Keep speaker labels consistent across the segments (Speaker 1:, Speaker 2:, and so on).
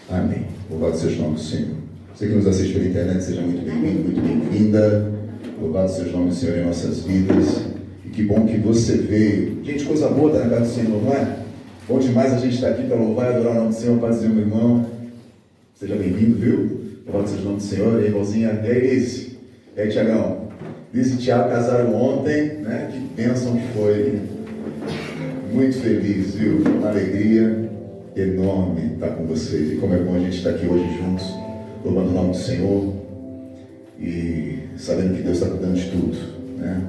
Speaker 1: Amém. Louvado seja o nome do Senhor. Você que nos assiste pela internet, seja muito bem-vindo, muito bem-vinda. Louvado seja o nome do Senhor em nossas vidas. E que bom que você veio. Gente, coisa boa estar na casa do Senhor, não é? Bom demais a gente estar aqui para louvar e adorar o nome do Senhor. Paz do meu irmão. Seja bem-vindo, viu? Louvado seja o nome do Senhor. E aí, irmãozinha, e aí, Liz? E aí, Tiagão? Liz e Tiago casaram ontem, né? Que bênção que foi. Muito feliz, viu? Uma alegria enorme estar com vocês. E como é bom a gente estar aqui hoje juntos, louvando o nome do Senhor e sabendo que Deus está cuidando de tudo, né?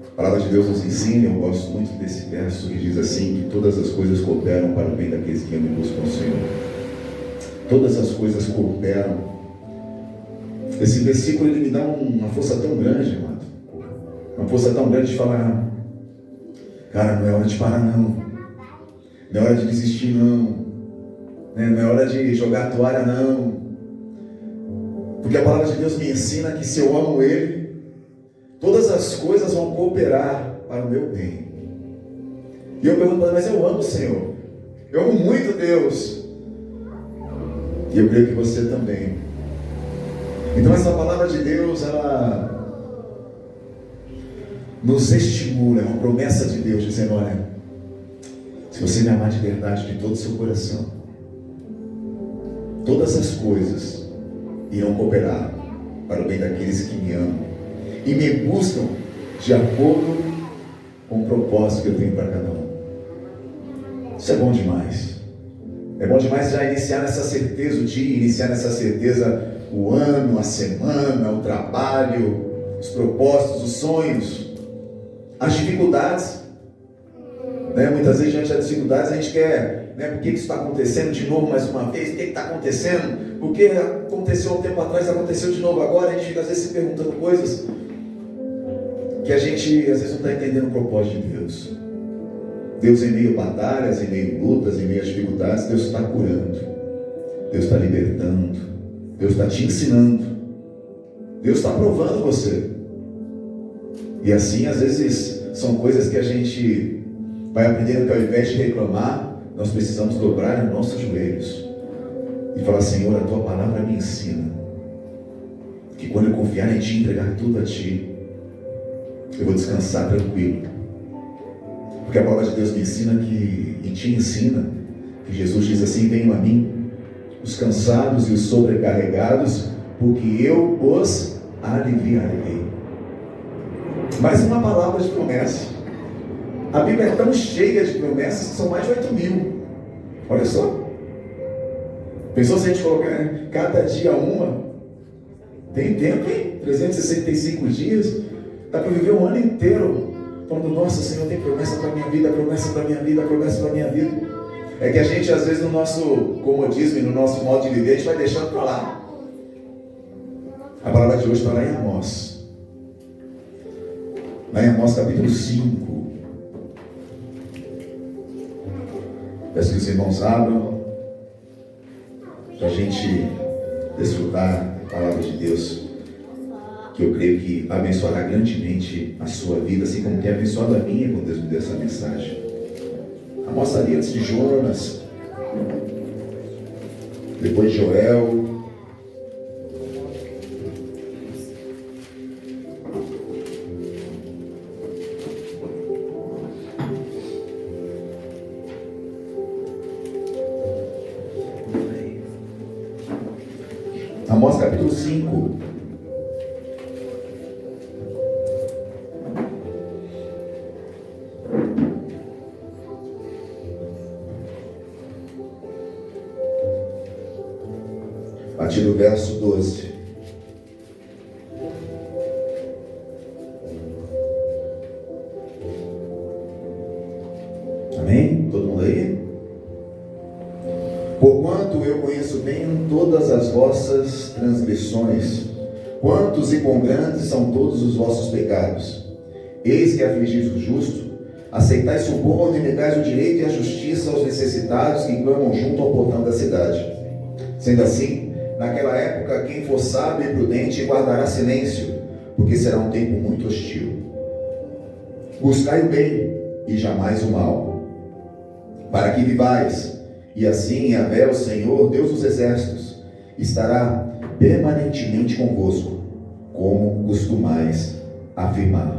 Speaker 1: A palavra de Deus nos ensina, eu gosto muito desse verso que diz assim, que todas as coisas cooperam para o bem daqueles que amam e buscam o Senhor. Todas as coisas cooperam. Esse versículo ele me dá uma força tão grande, amado. Uma força tão grande de falar, cara, não é hora de parar não. Não é hora de desistir não. Não é hora de jogar a toalha não. Porque a palavra de Deus me ensina que se eu amo Ele, todas as coisas vão cooperar para o meu bem. E eu pergunto, mas eu amo o Senhor. Eu amo muito Deus. E eu creio que você também. Então essa palavra de Deus, ela nos estimula, é uma promessa de Deus, dizendo, olha, se você me amar de verdade, de todo o seu coração, todas as coisas irão cooperar para o bem daqueles que me amam e me buscam de acordo com o propósito que eu tenho para cada um. Isso é bom demais. É bom demais já iniciar nessa certeza o dia, iniciar nessa certeza o ano, a semana, o trabalho, os propósitos, os sonhos, as dificuldades. Muitas vezes, diante das dificuldades, a gente quer, por que isso está acontecendo de novo mais uma vez? O que está acontecendo? Porque aconteceu um tempo atrás, aconteceu de novo agora. A gente fica às vezes se perguntando coisas que a gente às vezes não está entendendo o propósito de Deus. Deus, em meio a batalhas, em meio a lutas, em meio a dificuldades, Deus está curando, Deus está libertando, Deus está te ensinando, Deus está provando você. E assim, às vezes, são coisas que a gente vai aprendendo que ao invés de reclamar, nós precisamos dobrar os nossos joelhos e falar, Senhor, a Tua palavra me ensina que quando eu confiar em Ti, entregar tudo a Ti, eu vou descansar tranquilo. Porque a palavra de Deus me ensina e te ensina que Jesus diz assim, venham a mim, os cansados e os sobrecarregados, porque eu os aliviarei. Mais uma palavra de promessa. A Bíblia é tão cheia de promessas que são mais de 8.000. Olha só. Pensou se a gente colocar cada dia uma? Tem tempo, hein? 365 dias. Dá para viver um ano inteiro falando, nossa, Senhor, tem promessa para a minha vida, promessa para a minha vida, promessa para a minha vida. É que a gente, às vezes, no nosso comodismo e no nosso modo de viver, a gente vai deixando para lá. A palavra de hoje está lá em Amós. Lá em Amós, capítulo 5. Peço que os irmãos abram para a gente desfrutar da palavra de Deus, que eu creio que abençoará grandemente a sua vida, assim como tem abençoado a minha quando Deus me deu essa mensagem. Amós ali antes de Jonas, depois de Joel, Amós capítulo 5. A partir do verso 12. Amém? Todo mundo aí? Porquanto eu conheço bem todas as vossas transgressões, quantos e quão grandes são todos os vossos pecados. Eis que afligis o justo, aceitais suborno e negais o direito e a justiça aos necessitados que clamam junto ao portão da cidade. Sendo assim, naquela época, quem for sábio e prudente guardará silêncio, porque será um tempo muito hostil. Buscai o bem e jamais o mal, para que vivais E assim, Yahvé, o Senhor, Deus dos exércitos, estará permanentemente convosco, como costumais afirmar.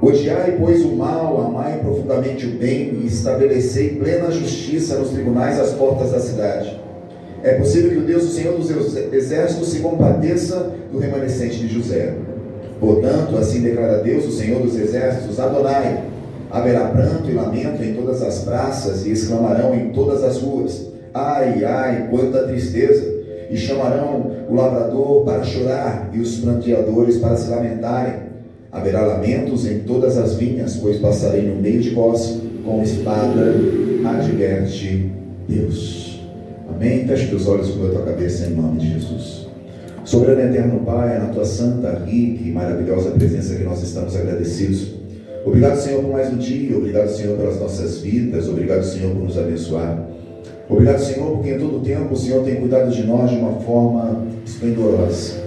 Speaker 1: Odiai, pois, o mal, amai profundamente o bem e estabelecei plena justiça nos tribunais às portas da cidade. É possível que o Deus, o Senhor dos exércitos, se compadeça do remanescente de José. Portanto, assim declara Deus, o Senhor dos exércitos, Adonai: haverá pranto e lamento em todas as praças, e exclamarão em todas as ruas: ai, ai, quanta tristeza! E chamarão o lavrador para chorar, e os pranteadores para se lamentarem. Haverá lamentos em todas as vinhas, pois passarei no meio de vós com espada, adverte Deus. Amém? Feche teus olhos sobre a tua cabeça em nome de Jesus. Soberano e eterno Pai, na tua santa, rica e maravilhosa presença que nós estamos agradecidos. Obrigado, Senhor, por mais um dia. Obrigado, Senhor, pelas nossas vidas. Obrigado, Senhor, por nos abençoar. Obrigado, Senhor, porque em todo tempo o Senhor tem cuidado de nós de uma forma esplendorosa.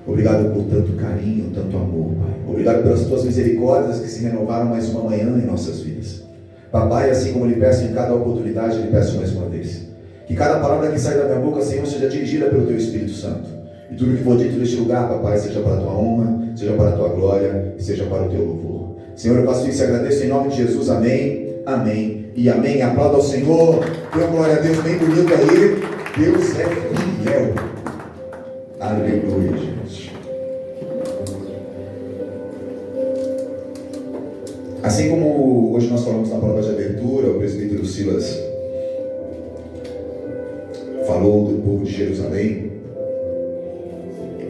Speaker 1: Obrigado por tanto carinho, tanto amor, Pai. Obrigado pelas tuas misericórdias que se renovaram mais uma manhã em nossas vidas. Papai, assim como lhe peço em cada oportunidade, lhe peço mais uma vez. Que cada palavra que sai da minha boca, Senhor, seja dirigida pelo teu Espírito Santo. E tudo que for dito neste lugar, Papai, seja para a tua honra, seja para a tua glória e seja para o teu louvor. Senhor, eu faço isso e agradeço em nome de Jesus. Amém, amém e amém. Aplauda ao Senhor. Dê uma glória a Deus bem bonito aí. Deus é fiel. Aleluia, gente. Assim como hoje nós falamos na palavra de abertura, o presbítero Silas falou do povo de Jerusalém,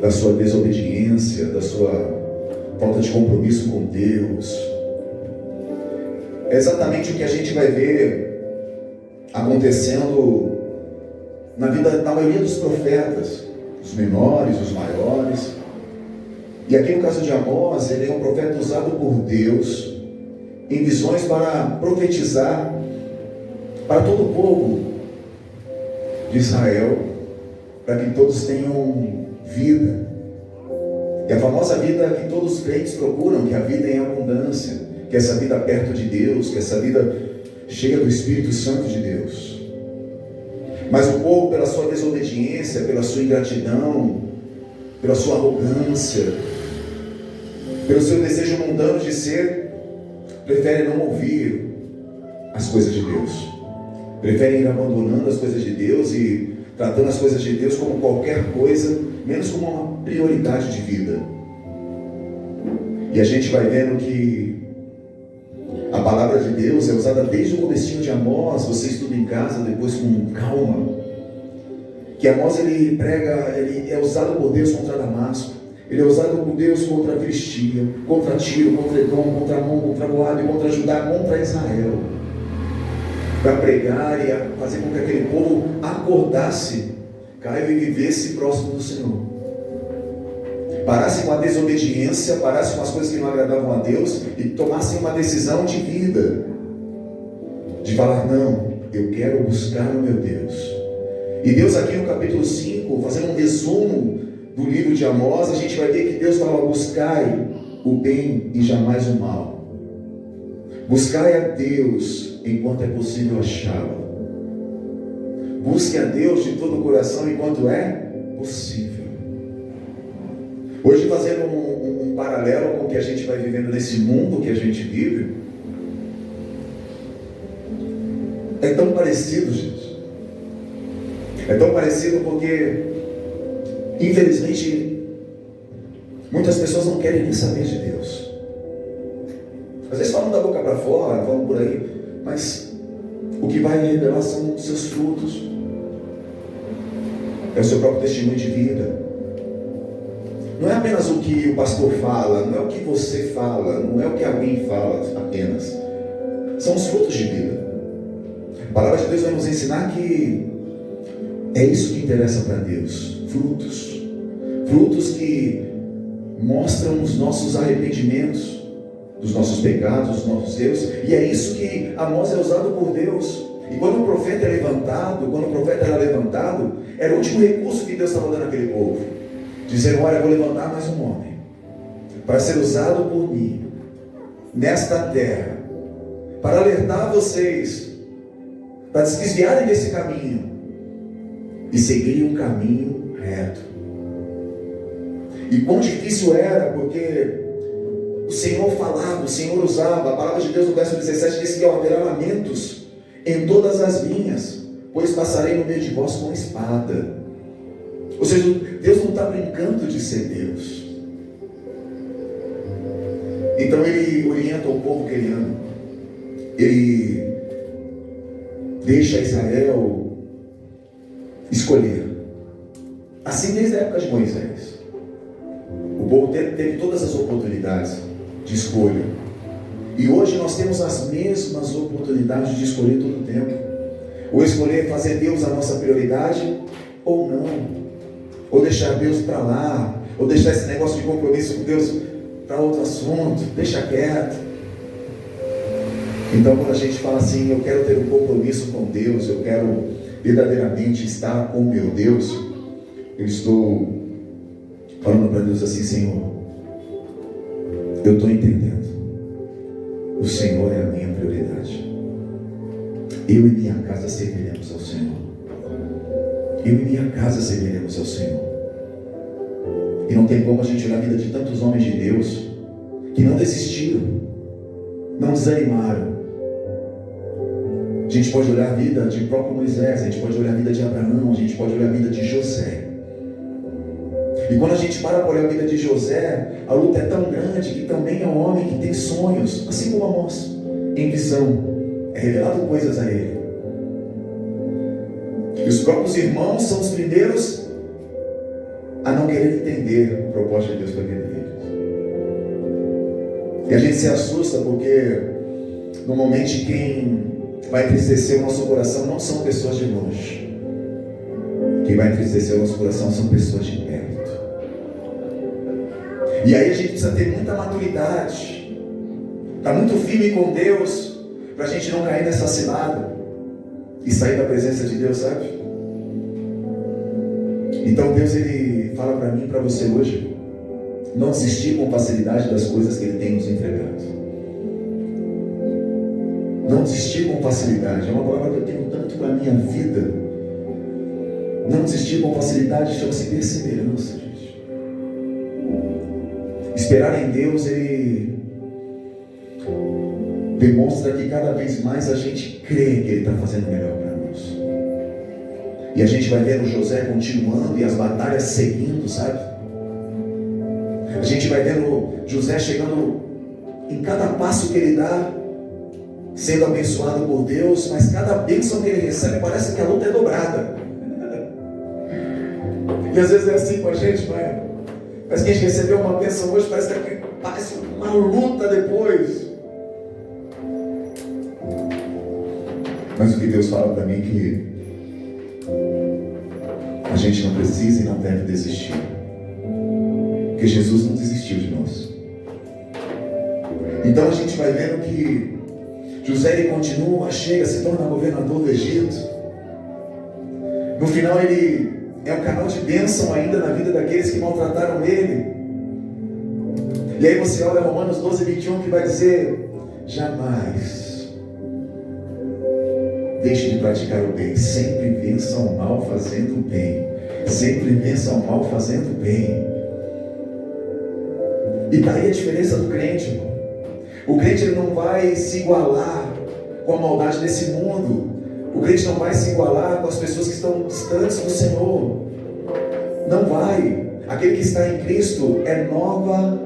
Speaker 1: da sua desobediência, da sua falta de compromisso com Deus. É exatamente o que a gente vai ver acontecendo na vida da maioria dos profetas, os menores, os maiores. E aqui no caso de Amós, ele é um profeta usado por Deus em visões para profetizar para todo o povo de Israel, para que todos tenham vida. E a famosa vida que todos os crentes procuram, que é a vida em abundância, que é essa vida perto de Deus, que é essa vida cheia do Espírito Santo de Deus. Mas o povo, pela sua desobediência, pela sua ingratidão, pela sua arrogância, pelo seu desejo mundano de ser, prefere não ouvir as coisas de Deus. Preferem ir abandonando as coisas de Deus e tratando as coisas de Deus como qualquer coisa, menos como uma prioridade de vida. E a gente vai vendo que a palavra de Deus é usada desde o comecinho de Amós. Você estuda em casa depois com calma. Que Amós ele prega, ele é usado por Deus contra Damasco. Ele é usado por Deus contra a Filistia, contra Tiro, contra Edom, contra Amon, contra Moabe, contra Judá, contra Israel. Para pregar e fazer com que aquele povo acordasse, Caio, e vivesse próximo do Senhor. Parasse com a desobediência, parasse com as coisas que não agradavam a Deus e tomassem uma decisão de vida. De falar, não, eu quero buscar o meu Deus. E Deus aqui no capítulo 5, fazendo um resumo do livro de Amós, a gente vai ver que Deus fala: buscai o bem e jamais o mal. Buscai a Deus enquanto é possível achá-lo. Busque a Deus de todo o coração enquanto é possível. Hoje, fazendo um paralelo com o que a gente vai vivendo nesse mundo que a gente vive, é tão parecido, gente. É tão parecido porque, infelizmente, muitas pessoas não querem nem saber de Deus. Às vezes falam da boca para fora, falam por aí, mas o que vai revelar são os seus frutos. É o seu próprio testemunho de vida. Não é apenas o que o pastor fala, não é o que você fala, não é o que alguém fala apenas. São os frutos de vida. A palavra de Deus vai nos ensinar que é isso que interessa para Deus. Frutos. Frutos que mostram os nossos arrependimentos dos nossos pecados, dos nossos erros. E é isso que Amós é usado por Deus. E quando o profeta é levantado, quando o profeta era levantado, era o último recurso que Deus estava dando àquele povo. Dizendo: olha, eu vou levantar mais um homem para ser usado por mim nesta terra, para alertar vocês para se desviarem desse caminho e seguirem um caminho reto. E quão difícil era, porque o Senhor falava, o Senhor usava. A palavra de Deus no verso 17 diz que haverá lamentos em todas as linhas, pois passarei no meio de vós com espada. Ou seja, Deus não está brincando de ser Deus. Então Ele orienta o povo que Ele ama. Ele deixa Israel escolher. Assim desde a época de Moisés. O povo teve todas as oportunidades de escolha. E hoje nós temos as mesmas oportunidades de escolher todo o tempo. Ou escolher fazer Deus a nossa prioridade, ou não. Ou deixar Deus para lá. Ou deixar esse negócio de compromisso com Deus para outro assunto. Deixa quieto. Então quando a gente fala assim, eu quero ter um compromisso com Deus, eu quero verdadeiramente estar com meu Deus, eu estou falando para Deus assim: Senhor, eu estou entendendo, o Senhor é a minha prioridade. Eu e minha casa serviremos ao Senhor. Eu e minha casa serviremos ao Senhor. E não tem como a gente olhar a vida de tantos homens de Deus que não desistiram, não desanimaram. A gente pode olhar a vida de próprio Moisés, a gente pode olhar a vida de Abraão, a gente pode olhar a vida de José. E quando a gente para olhar a vida de José, a luta é tão grande que também é um homem que tem sonhos, assim como Amós, em visão. É revelado coisas a ele. E os próprios irmãos são os primeiros a não querer entender o propósito de Deus para a vida deles. E a gente se assusta porque normalmente quem vai entristecer o nosso coração não são pessoas de longe. Quem vai entristecer o nosso coração são pessoas de perto. E aí a gente precisa ter muita maturidade, estar muito firme com Deus, para a gente não cair nessa cilada e sair da presença de Deus, sabe? Então Deus, Ele fala para mim e para você hoje, não desistir com facilidade das coisas que Ele tem nos entregado. Não desistir com facilidade, é uma palavra que eu tenho tanto para a minha vida. Não desistir com facilidade chama-se perseverança, gente. Esperar em Deus, Ele demonstra que cada vez mais a gente crê que Ele está fazendo o melhor para nós. E a gente vai ver o José continuando e as batalhas seguindo, sabe? A gente vai vendo José chegando em cada passo que ele dá, sendo abençoado por Deus, mas cada bênção que ele recebe parece que a luta é dobrada. E às vezes é assim com a gente, não é? Parece que a gente recebeu uma bênção hoje, parece uma luta depois. Mas o que Deus fala para mim é que a gente não precisa e não deve desistir. Porque Jesus não desistiu de nós. Então a gente vai vendo que José, ele continua, chega, se torna governador do Egito. No final ele é um canal de bênção ainda na vida daqueles que maltrataram ele. E aí você olha Romanos 12, 21, que vai dizer: jamais deixe de praticar o bem, sempre vença o mal fazendo o bem. Sempre vença o mal fazendo o bem. E daí a diferença do crente, irmão. O crente, ele não vai se igualar com a maldade desse mundo. O crente não vai se igualar com as pessoas que estão distantes do Senhor. Não vai. Aquele que está em Cristo é nova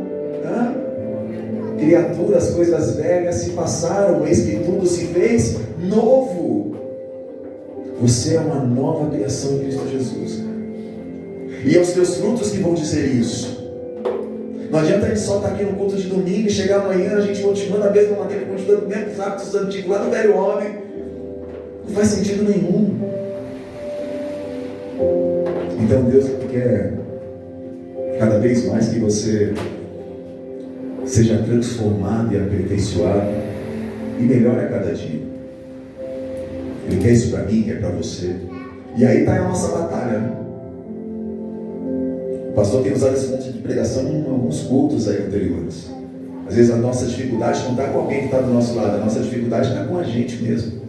Speaker 1: criatura. As coisas velhas se passaram, eis que tudo se fez novo. Você é uma nova criação em Cristo Jesus. E é os teus frutos que vão dizer isso. Não adianta a gente só estar aqui no culto de domingo e chegar amanhã a gente continua da mesma maneira, continuando os mesmos hábitos antigos, lá do velho homem. Não faz sentido nenhum. Então Deus quer cada vez mais que você seja transformado e aperfeiçoado e melhore a cada dia. Ele quer isso para mim, quer para você. E aí está a nossa batalha, né? O pastor tem usado esse monte de pregação em alguns cultos aí anteriores. Às vezes a nossa dificuldade não está com alguém que está do nosso lado, a nossa dificuldade está com a gente mesmo.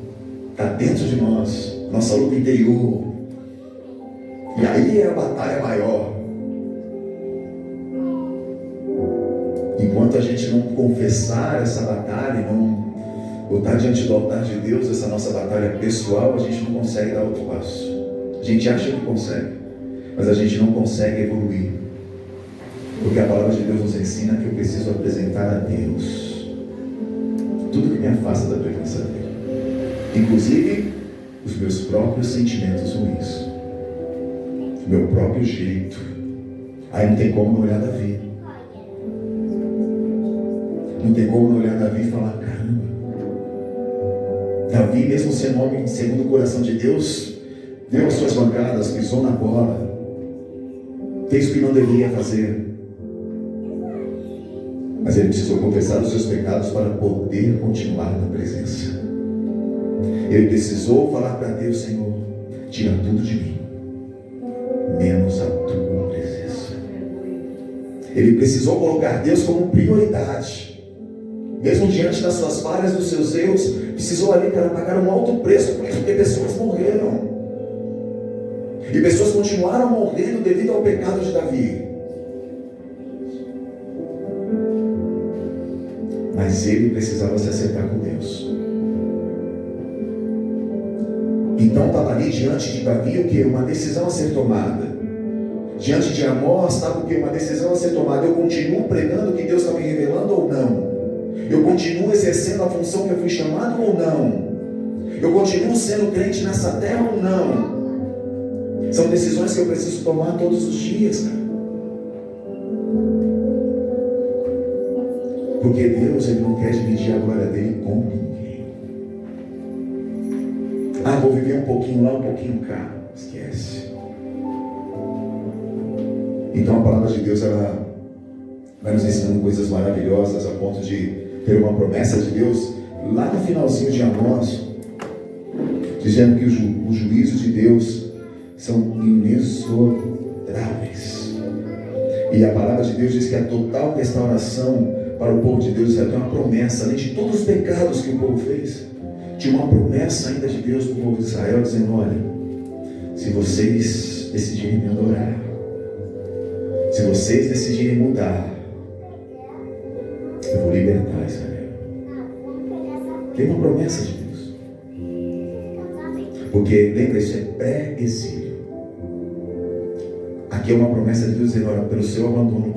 Speaker 1: está dentro de nós, nossa luta interior. E aí é a batalha maior. Enquanto a gente não confessar essa batalha, não botar diante do altar de Deus essa nossa batalha pessoal, a gente não consegue dar outro passo. A gente acha que consegue, mas a gente não consegue evoluir. Porque a palavra de Deus nos ensina que eu preciso apresentar a Deus tudo que me afasta da presença dele, inclusive os meus próprios sentimentos ruins, o meu próprio jeito. Aí não tem como não olhar Davi. Não tem como não olhar Davi e falar: caramba, Davi, mesmo sendo homem segundo o coração de Deus, deu as suas bancadas, pisou na bola, fez o que não deveria fazer. Mas ele precisou confessar os seus pecados para poder continuar na presença. Ele precisou falar para Deus: Senhor, tira tudo de mim, menos a tua presença. Ele precisou colocar Deus como prioridade. Mesmo diante das suas falhas, dos seus erros, precisou ali para pagar um alto preço por isso, porque pessoas morreram. E pessoas continuaram morrendo devido ao pecado de Davi. Mas ele precisava se acertar com Deus. Então estava ali diante de Davi o que? Uma decisão a ser tomada. Diante de Amós estava o que? Uma decisão a ser tomada. Eu continuo pregando o que Deus está me revelando ou não? Eu continuo exercendo a função que eu fui chamado ou não? Eu continuo sendo crente nessa terra ou não? São decisões que eu preciso tomar todos os dias, cara. Porque Deus, Ele não quer dividir a glória dele com ninguém. Ah, vou viver um pouquinho lá, um pouquinho cá. Esquece. Então a palavra de Deus, ela vai nos ensinando coisas maravilhosas, a ponto de ter uma promessa de Deus lá no finalzinho de Amós, dizendo que os juízos de Deus são inexoráveis. E a palavra de Deus diz que a total restauração para o povo de Deus tem uma promessa, além de todos os pecados que o povo fez, tinha uma promessa ainda de Deus para o povo de Israel, dizendo: olha, se vocês decidirem me adorar, se vocês decidirem mudar, eu vou libertar Israel. Tem uma promessa de Deus. Porque, lembra, isso é pré-exílio. Aqui é uma promessa de Deus dizendo: olha, pelo seu abandono,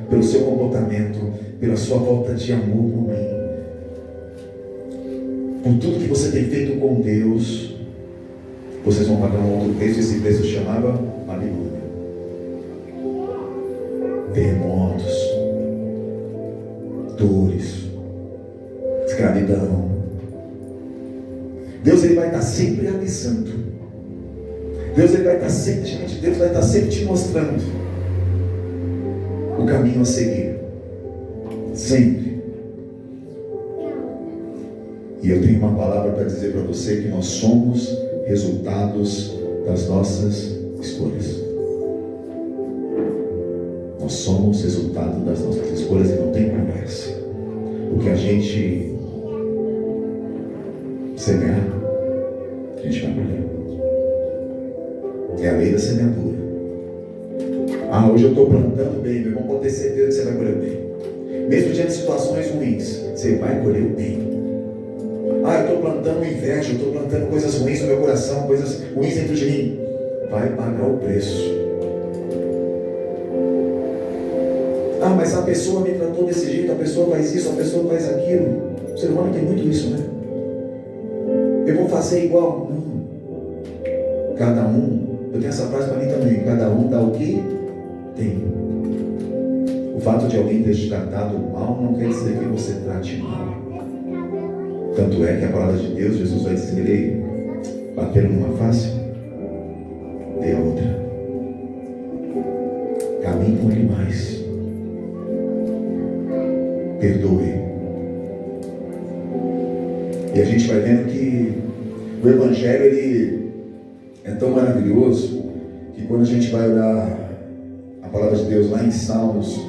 Speaker 1: pelo seu comportamento, pela sua falta de amor por mim, por tudo que você tem feito com Deus, vocês vão pagar um outro preço. Esse preço chamava Babilônia. Terremotos, dores, escravidão. Deus, Ele vai estar sempre avisando. Deus, Ele vai estar sempre, gente, Deus vai estar sempre te mostrando o caminho a seguir. Sempre. E eu tenho uma palavra para dizer para você, que nós somos resultados das nossas escolhas. Nós somos resultado das nossas escolhas e não tem conversa. O que a gente semear, a gente vai colher. É a lei da semeadura. Ah, hoje eu estou plantando bem, meu irmão, pode ter certeza que você vai colher bem. Mesmo diante de situações ruins, você vai colher o bem. Ah, eu estou plantando inveja, eu estou plantando coisas ruins no meu coração, coisas ruins dentro de mim. Vai pagar o preço. Ah, mas a pessoa me tratou desse jeito, a pessoa faz isso, a pessoa faz aquilo. O ser humano tem muito isso, né? Eu vou fazer igual. Não. Cada um, eu tenho essa frase para mim também, cada um dá o que tem. O fato de alguém ter te tratado mal não quer dizer que você trate mal. Tanto é que a palavra de Deus, Jesus vai dizer: ei, bateram numa face, dê a outra. Caminhe com ele mais. Perdoe. E a gente vai vendo que o Evangelho, ele é tão maravilhoso, que quando a gente vai olhar a palavra de Deus lá em Salmos,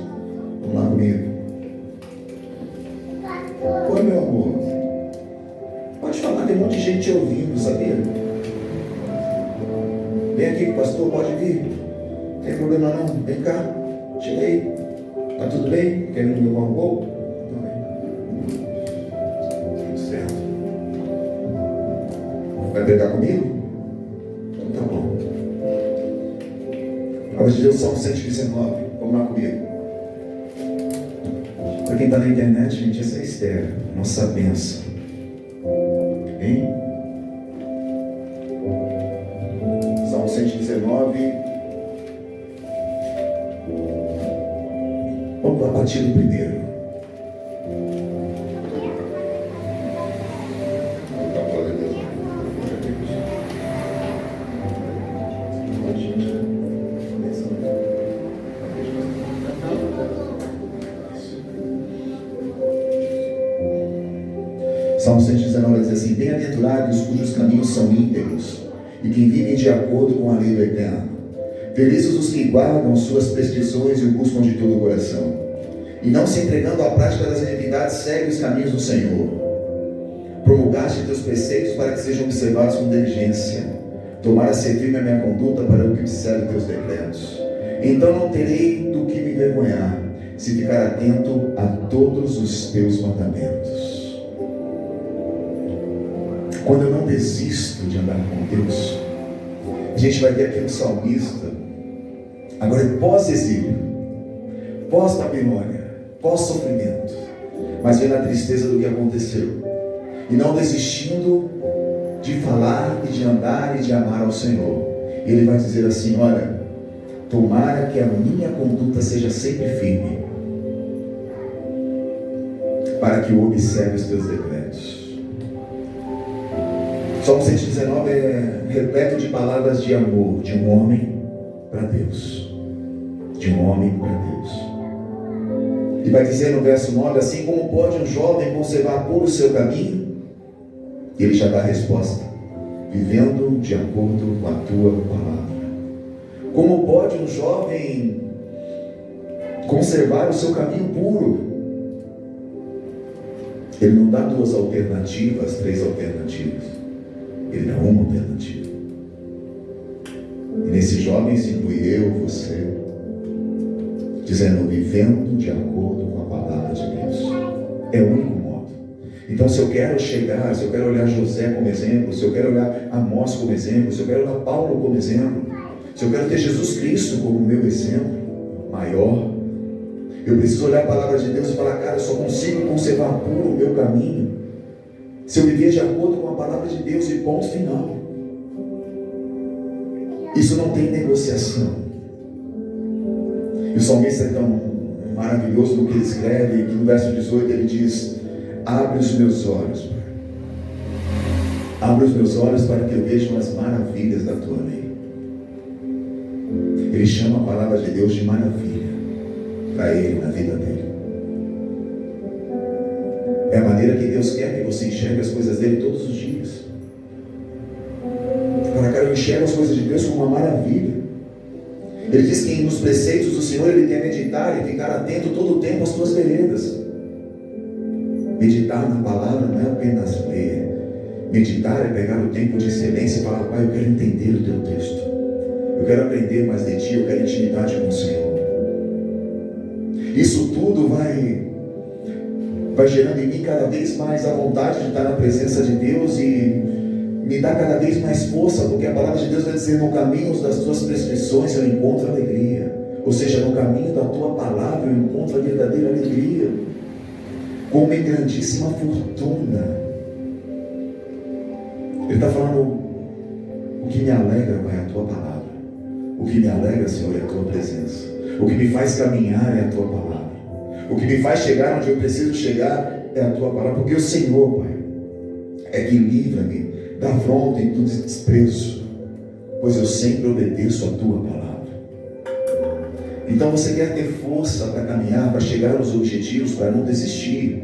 Speaker 1: vamos lá comigo. Oi, meu amor. Pode falar. tem um monte de gente ouvindo, sabia? Vem aqui, pastor, pode vir. Não tem problema não, vem cá. Cheguei. Tá tudo bem? Quer me levar um pouco? Tudo bem. Tudo certo. Vai pregar comigo? Então tá bom. Palavra de Deus, Salmo 119. Vamos lá comigo. Para quem está na internet, gente, essa é a Esther, nossa bênção. Hein? Salmo 119. Vamos lá, batido primeiro. Salmo 119 diz assim: bem-aventurados cujos caminhos são íntegros, e que vivem de acordo com a lei do Eterno. Felizes os que guardam suas prescrições e o buscam de todo o coração, e não se entregando à prática das iniquidades, segue os caminhos do Senhor. Promulgaste teus preceitos para que sejam observados com diligência. Tomara ser firme a minha conduta para o que disseram teus decretos. Então não terei do que me envergonhar, se ficar atento a todos os teus mandamentos. Quando eu não desisto de andar com Deus, a gente vai ver aqui no salmista, agora é pós-exílio, pós-Babilônia, pós-sofrimento, mas vendo a tristeza do que aconteceu, e não desistindo de falar e de andar e de amar ao Senhor. Ele vai dizer assim: olha, tomara que a minha conduta seja sempre firme, para que eu observe os teus decretos. Salmo 119 é repleto de palavras de amor de um homem para Deus. De um homem para Deus. E vai dizer no verso 9: assim como pode um jovem conservar puro o seu caminho? E ele já dá a resposta: vivendo de acordo com a tua palavra. Como pode um jovem conservar o seu caminho puro? Ele não dá duas alternativas, três alternativas. Ele dá uma alternativa. E nesse jovem se inclui eu, você, dizendo: vivendo de acordo com a palavra de Deus. É o único modo. Então, se eu quero chegar, se eu quero olhar José como exemplo, se eu quero olhar Amós como exemplo, se eu quero olhar Paulo como exemplo, se eu quero ter Jesus Cristo como meu exemplo maior, eu preciso olhar a palavra de Deus e falar: cara, eu só consigo conservar puro o meu caminho se eu viver de acordo com a palavra de Deus, e ponto final. Isso não tem negociação. E o salmista é tão maravilhoso no que ele escreve, que no verso 18 ele diz: abre os meus olhos, Pai. Abre os meus olhos para que eu veja as maravilhas da tua lei. Ele chama a palavra de Deus de maravilha para ele, na vida dele. É a maneira que Deus quer que você enxergue as coisas dele todos os dias. Para que eu enxergue as coisas de Deus como uma maravilha. Ele diz que nos preceitos do Senhor ele quer meditar e ficar atento todo o tempo às tuas veredas. Meditar na palavra não é apenas ler. Meditar é pegar o tempo de silêncio e falar: Pai, eu quero entender o teu texto. Eu quero aprender mais de ti, eu quero intimidade com o Senhor. Isso tudo vai gerando em mim cada vez mais a vontade de estar na presença de Deus, e me dá cada vez mais força, porque a palavra de Deus vai dizer: no caminho das tuas prescrições eu encontro alegria. Ou seja, no caminho da tua palavra eu encontro a verdadeira alegria, como em grandíssima fortuna. Ele está falando: o que me alegra, Pai, é a tua palavra. O que me alegra, Senhor, é a tua presença. O que me faz caminhar é a tua palavra. O que me faz chegar onde eu preciso chegar é a tua palavra. Porque o Senhor, Pai, é que livra-me da afronta e do desprezo, pois eu sempre obedeço a tua palavra. Então você quer ter força para caminhar, para chegar aos objetivos, para não desistir,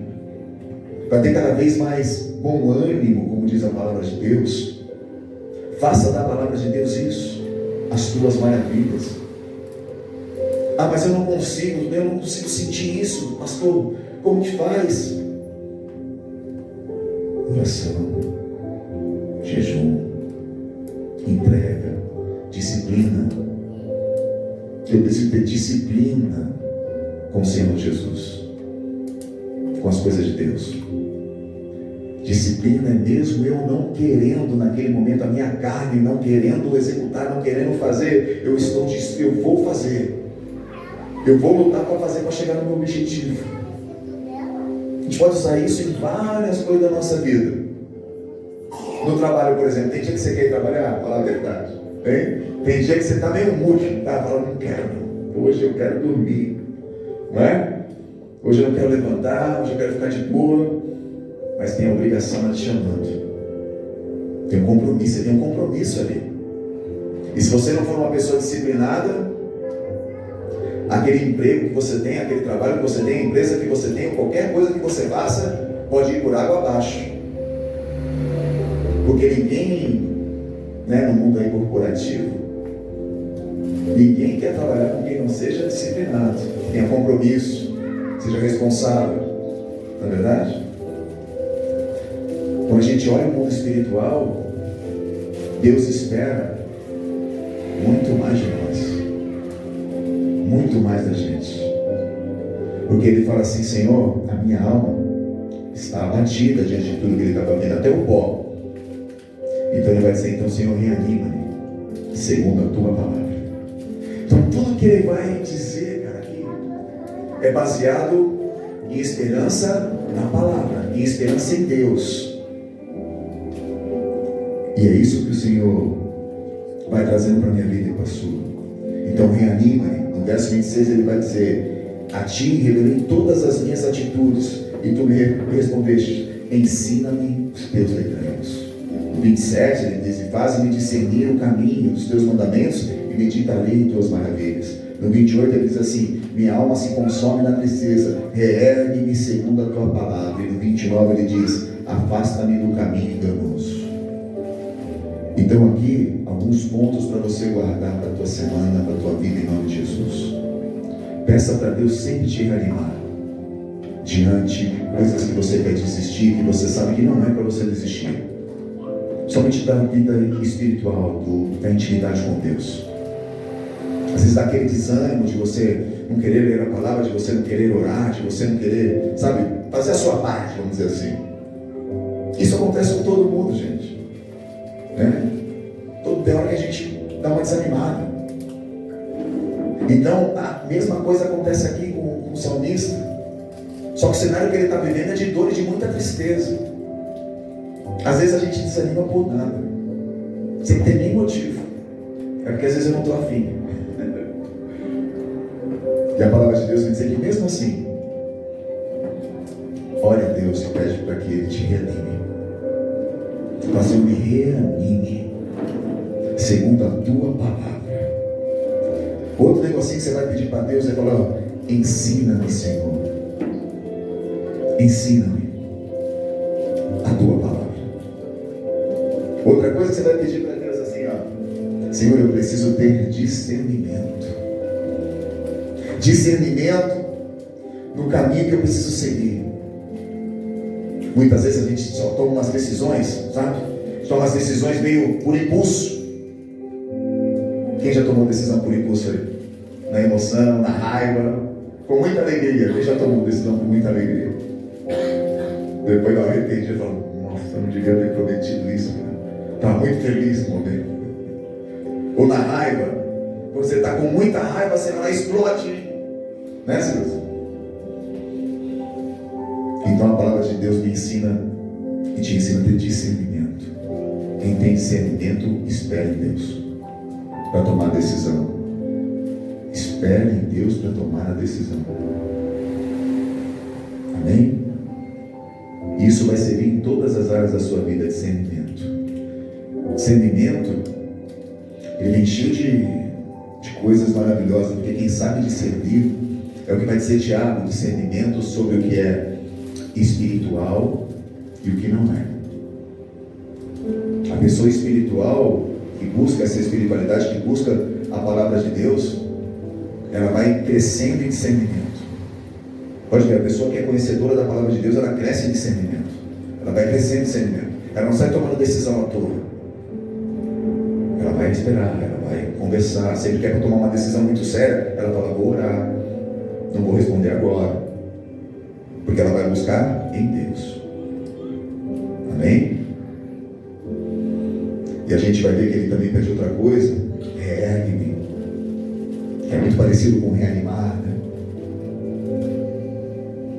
Speaker 1: para ter cada vez mais bom ânimo, como diz a palavra de Deus. Faça da palavra de Deus isso, as tuas maravilhas. Ah, mas eu não consigo sentir isso, pastor. Como que faz? Oração. jejum, entrega, disciplina. Eu preciso ter disciplina com o Senhor Jesus, com as coisas de Deus. Disciplina é mesmo eu não querendo naquele momento, a minha carne não querendo executar, não querendo fazer, eu vou fazer. Eu vou lutar para fazer, para chegar no meu objetivo. A gente pode usar isso em várias coisas da nossa vida. No trabalho, por exemplo, tem dia que você quer ir trabalhar, falar a verdade. Tem dia que você está meio múltiplo, tá? Falando, não quero, não. Hoje eu quero dormir, não é? Hoje eu não quero levantar, hoje eu quero ficar de boa, mas tem a obrigação te chamando. Tem um compromisso, você tem um compromisso ali. E se você não for uma pessoa disciplinada, aquele emprego que você tem, aquele trabalho que você tem, a empresa que você tem, qualquer coisa que você faça, pode ir por água abaixo. Porque ninguém, no mundo aí corporativo, ninguém quer trabalhar com quem não seja disciplinado, tenha compromisso, seja responsável. Não é verdade? Quando a gente olha o mundo espiritual, Deus espera muito mais de nós, muito mais da gente, porque Ele fala assim: Senhor, a minha alma está abatida diante de tudo que Ele estava vendo, até o pó. Então Ele vai dizer: então, Senhor, reanima-me segundo a tua palavra. Então tudo que Ele vai dizer, cara, aqui é baseado em esperança na palavra, em esperança em Deus. E é isso que o Senhor vai trazendo para a minha vida e para a sua. Então reanima-me. No verso 26 Ele vai dizer: a ti revelei todas as minhas atitudes, e tu me respondeste: ensina-me os teus decretos. No 27 Ele diz: faz-me discernir o caminho dos teus mandamentos, e meditarei em tuas maravilhas. No 28 Ele diz assim: minha alma se consome na tristeza, reergue-me segundo a tua palavra. E no 29 Ele diz: afasta-me do caminho enganoso. Então aqui, alguns pontos para você guardar para a tua semana, para a tua vida, em nome de Jesus. Peça para Deus sempre te reanimar diante de coisas que você quer desistir, que você sabe que não é para você desistir. Somente da vida espiritual, da intimidade com Deus. Às vezes dá aquele desânimo de você não querer ler a palavra, de você não querer orar, de você não querer, fazer a sua parte, vamos dizer assim. Isso acontece com todo mundo, gente. Tem hora que a gente dá uma desanimada. Então a mesma coisa acontece aqui com o salmista. Só que o cenário que ele está vivendo é de dor e de muita tristeza. Às vezes a gente desanima por nada, sem ter nem motivo. É porque às vezes eu não estou afim. E a palavra de Deus vai dizer que mesmo assim, ore a Deus e pede para que Ele te reanime. Mas eu me reanime segundo a tua palavra. Outro negocinho que você vai pedir para Deus é falar: ensina-me, Senhor, ensina-me a tua palavra. Outra coisa que você vai pedir para Deus assim: Senhor, eu preciso ter discernimento no caminho que eu preciso seguir. Muitas vezes a gente só toma umas decisões, toma as decisões meio por impulso. Quem já tomou decisão por impulso aí? Na emoção, na raiva, com muita alegria. Quem já tomou decisão com muita alegria? Depois eu arrependi e falo: nossa, eu não devia ter prometido isso, cara. Estava muito feliz no momento. Ou na raiva, quando você está com muita raiva, você vai lá e explode. Né, Silvio? Então a palavra de Deus me ensina e te ensina a ter discernimento. Quem tem discernimento, espere em Deus para tomar a decisão. Espere em Deus para tomar a decisão. Amém? Isso vai servir em todas as áreas da sua vida. Discernimento. Discernimento, ele é cheio de coisas maravilhosas, porque quem sabe discernir é o que vai dizer Tiago: discernimento sobre o que é espiritual e o que não é. A pessoa espiritual que busca essa espiritualidade, que busca a palavra de Deus, ela vai crescendo em discernimento. Pode ver, a pessoa que é conhecedora da palavra de Deus, ela cresce em discernimento. Ela vai crescendo em discernimento. Ela não sai tomando decisão à toa. vai esperar, ela vai conversar. Sempre que é para tomar uma decisão muito séria, ela fala: vou orar, não vou responder agora, porque ela vai buscar em Deus. Amém? E a gente vai ver que ele também pede outra coisa: reergue-me. É muito parecido com reanimar, né?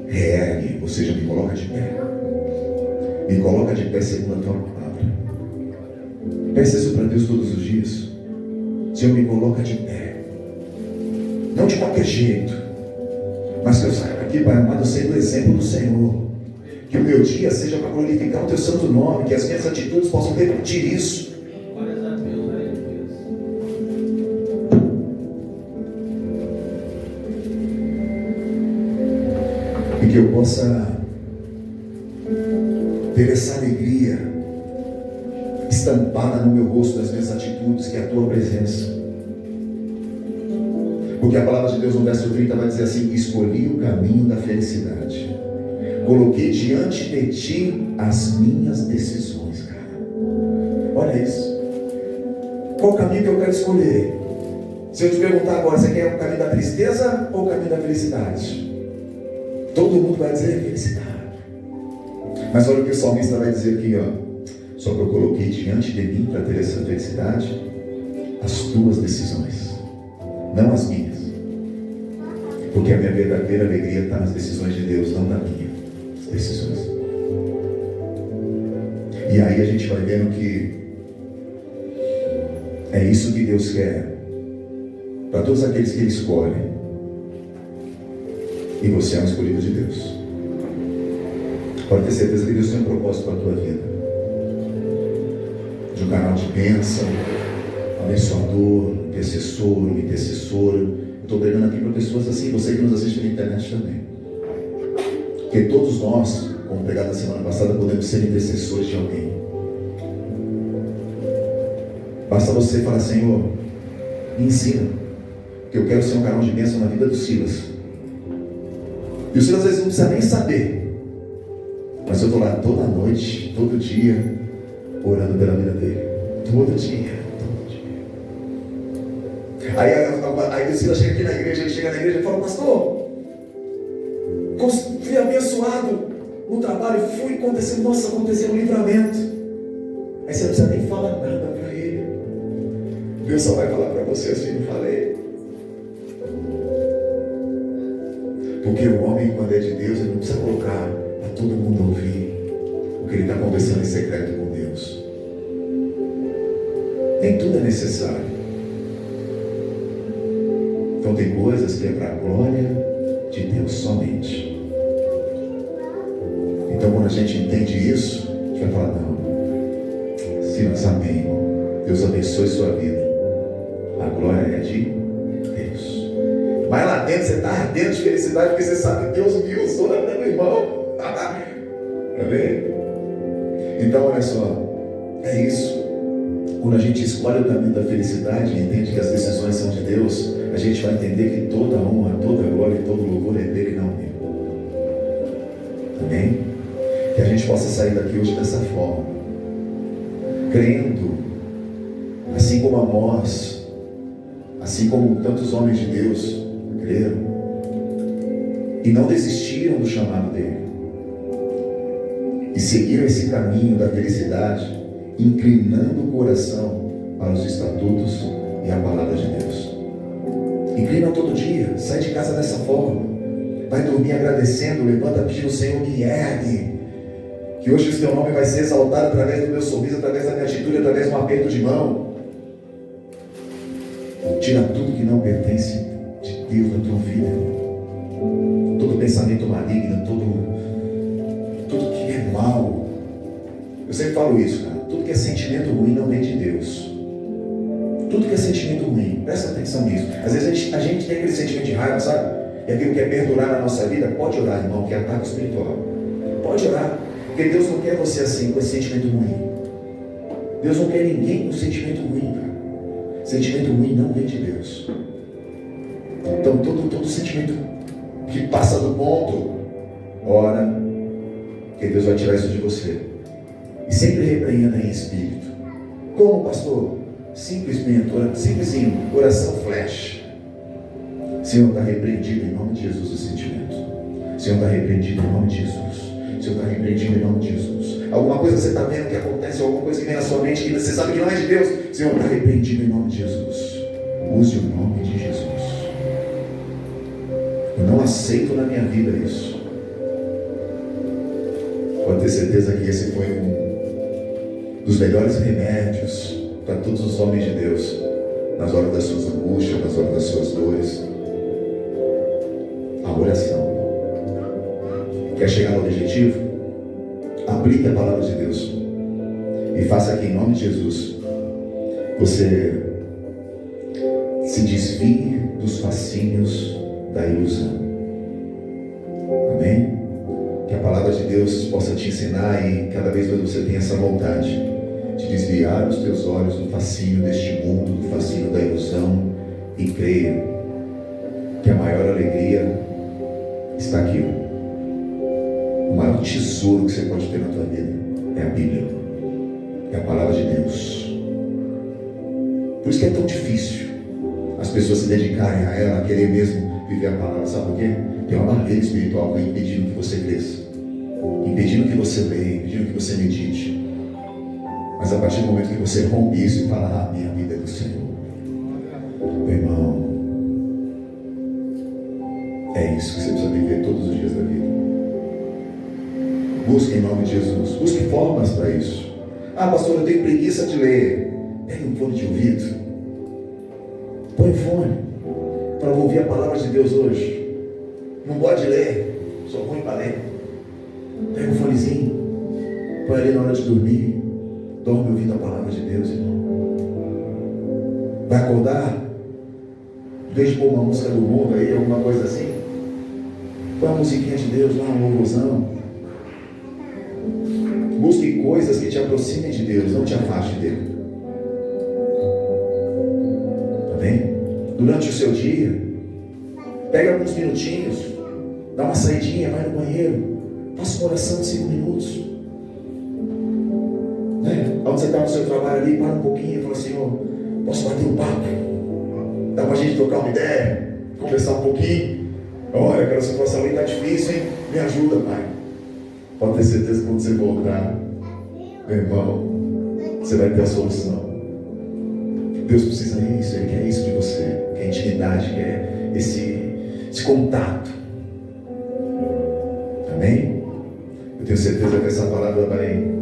Speaker 1: Reergue, ou seja, me coloca de pé. Me coloca de pé segundo a tua palavra. Peça isso para Deus todos os dias. Senhor, me coloca de pé. Não de qualquer jeito, mas que eu saia daqui, Pai amado, sendo o exemplo do Senhor. Que o meu dia seja para glorificar o teu santo nome, que as minhas atitudes possam repetir isso.
Speaker 2: Glórias a Deus, glória a Deus.
Speaker 1: E que eu possa ter essa alegria estampada no meu rosto, das minhas atitudes, que é a tua presença. Porque a palavra de Deus no verso 30 vai dizer assim: escolhi o caminho da felicidade, coloquei diante de ti as minhas decisões. Cara, olha isso. Qual o caminho que eu quero escolher? Se eu te perguntar agora, você quer o caminho da tristeza ou o caminho da felicidade? Todo mundo vai dizer felicidade. Mas olha o que o salmista vai dizer aqui, ó: só que eu coloquei diante de mim, para ter essa felicidade, as tuas decisões, não as minhas. Porque a minha verdadeira alegria está nas decisões de Deus, não na minha decisões. E aí a gente vai vendo que é isso que Deus quer para todos aqueles que Ele escolhe. E você é um escolhido de Deus. Pode ter certeza que Deus tem um propósito para a tua vida. De um canal de bênção, abençoador, intercessora. Eu estou pregando aqui para pessoas assim, você que nos assiste na internet também. Porque todos nós, como pregado na semana passada, podemos ser intercessores de alguém. Basta você falar: Senhor, me ensina, que eu quero ser um canal de bênção na vida do Silas. E o Silas às vezes não precisa nem saber, mas eu estou lá toda noite, todo dia, orando pela vida dele. Todo dia. Aí o Silas chega aqui na igreja, ele chega na igreja e fala: pastor, fui abençoado no trabalho, aconteceu um livramento. Aí você não precisa nem falar nada para ele. Deus só vai falar para você assim: não falei. Porque o homem, quando é de Deus, ele não precisa colocar para todo mundo ouvir o que ele está conversando em secreto com Deus. Nem tudo é necessário. Então tem coisas que é para a glória de Deus somente. Então quando a gente entende isso, a gente vai falar: não, Silas, amém, irmão. Deus abençoe sua vida. A glória é de Deus. Mas lá dentro você está ardendo de felicidade, porque você sabe que Deus me usou na vida do irmão. Amém? Então olha só, é isso. Quando a gente escolhe o caminho da felicidade e entende que as decisões são de Deus, a gente vai entender que toda honra, toda glória e todo louvor é dele, não meu. Amém? Que a gente possa sair daqui hoje dessa forma, crendo, assim como Amós, assim como tantos homens de Deus creram e não desistiram do chamado dele e seguiram esse caminho da felicidade, inclinando o coração para os estatutos e a palavra de Deus. Inclina todo dia, sai de casa dessa forma, vai dormir agradecendo, levanta pedindo: Senhor, me ergue, que hoje o teu nome vai ser exaltado através do meu sorriso, através da minha atitude, através de um aperto de mão. Tira tudo que não pertence de Deus da tua vida, todo pensamento maligno, tudo que é mal. Eu sempre falo isso, cara. Tudo que é sentimento ruim não vem de Deus. Tudo que é sentimento ruim, presta atenção nisso. Às vezes a gente tem aquele sentimento de raiva, sabe? E aquilo que é perdurar na nossa vida. Pode orar, irmão, que é ataque espiritual. Pode orar, porque Deus não quer você assim, com esse sentimento ruim. Deus não quer ninguém com sentimento ruim, cara. Sentimento ruim não vem de Deus. Então todo sentimento que passa do ponto, ora, que Deus vai tirar isso de você. E sempre repreenda em espírito. Como, pastor? simplesinho, oração flash. Senhor, está repreendido em nome de Jesus o sentimento. Senhor, está repreendido em nome de Jesus. Senhor, está repreendido em nome de Jesus. Alguma coisa você está vendo que acontece, alguma coisa que vem na sua mente que você sabe que não é de Deus. Senhor, está repreendido em nome de Jesus. Use o nome de Jesus. Eu não aceito na minha vida isso. Pode ter certeza que esse foi um dos melhores remédios para todos os homens de Deus, nas horas das suas angústias, nas horas das suas dores. A oração. Quer chegar no objetivo? Aplique a palavra de Deus e faça que em nome de Jesus você se desvie dos fascínios da ilusão. Amém? Que a palavra de Deus possa te ensinar e cada vez mais você tenha essa vontade de desviar os teus olhos do fascínio deste mundo, do fascínio da ilusão, e creia que a maior alegria está aqui. O maior tesouro que você pode ter na tua vida é a Bíblia, é a palavra de Deus. Por isso que é tão difícil as pessoas se dedicarem a ela, a querer mesmo viver a palavra. Sabe por quê? Tem uma barreira espiritual que vai impedindo que você cresça, impedindo que você leia, impedindo que você medite. Mas a partir do momento que você rompe isso e fala: minha vida é do Senhor, meu irmão, é isso que você precisa viver todos os dias da vida. Busque em nome de Jesus, busque formas para isso. Pastor, eu tenho preguiça de ler. Pegue um fone de ouvido, põe fone para ouvir a palavra de Deus hoje. Não pode ler, sou ruim para ler. Pega um fonezinho, põe ali na hora de dormir, dorme ouvindo a palavra de Deus, irmão. Vai acordar, em vez de pôr uma música do mundo aí, alguma coisa assim, põe uma musiquinha de Deus lá, um louvorzão. Busque coisas que te aproximem de Deus, não te afaste dele. Amém? Durante o seu dia, pega alguns minutinhos, dá uma saidinha, vai no banheiro, faça uma oração de 5 minutos. Onde você está no seu trabalho ali, para um pouquinho e fala: Senhor, posso bater um papo? Dá para a gente trocar uma ideia, conversar um pouquinho? Olha, aquela situação ali está difícil, hein? Me ajuda, Pai. Pode ter certeza que quando você voltar, meu irmão, você vai ter a solução. Deus precisa disso, Ele quer isso de você, quer intimidade, quer esse contato. Amém? Eu tenho certeza que essa palavra vai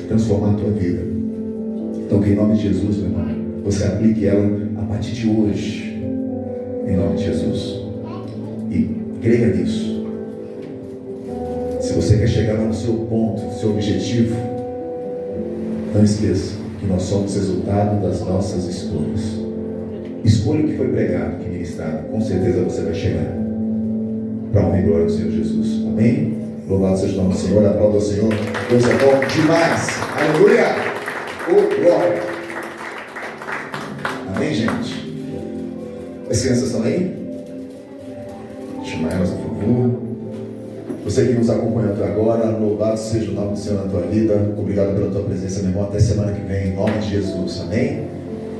Speaker 1: transformar a tua vida. Então que em nome de Jesus, meu irmão, você aplique ela a partir de hoje, em nome de Jesus, e creia nisso. Se você quer chegar lá no seu ponto, no seu objetivo, não esqueça que nós somos resultado das nossas escolhas. Escolha o que foi pregado, que ministrado, com certeza você vai chegar para a honra e glória do Senhor Jesus. Amém? Louvado seja o nome do Senhor, aplauda ao Senhor. Deus é bom demais. Aleluia! Oh, glória! Amém, gente? As crianças estão aí? Chama elas, por favor. Você que nos acompanha até agora, louvado seja o nome do Senhor na tua vida. Obrigado pela tua presença, meu irmão. Até semana que vem, em nome de Jesus. Amém?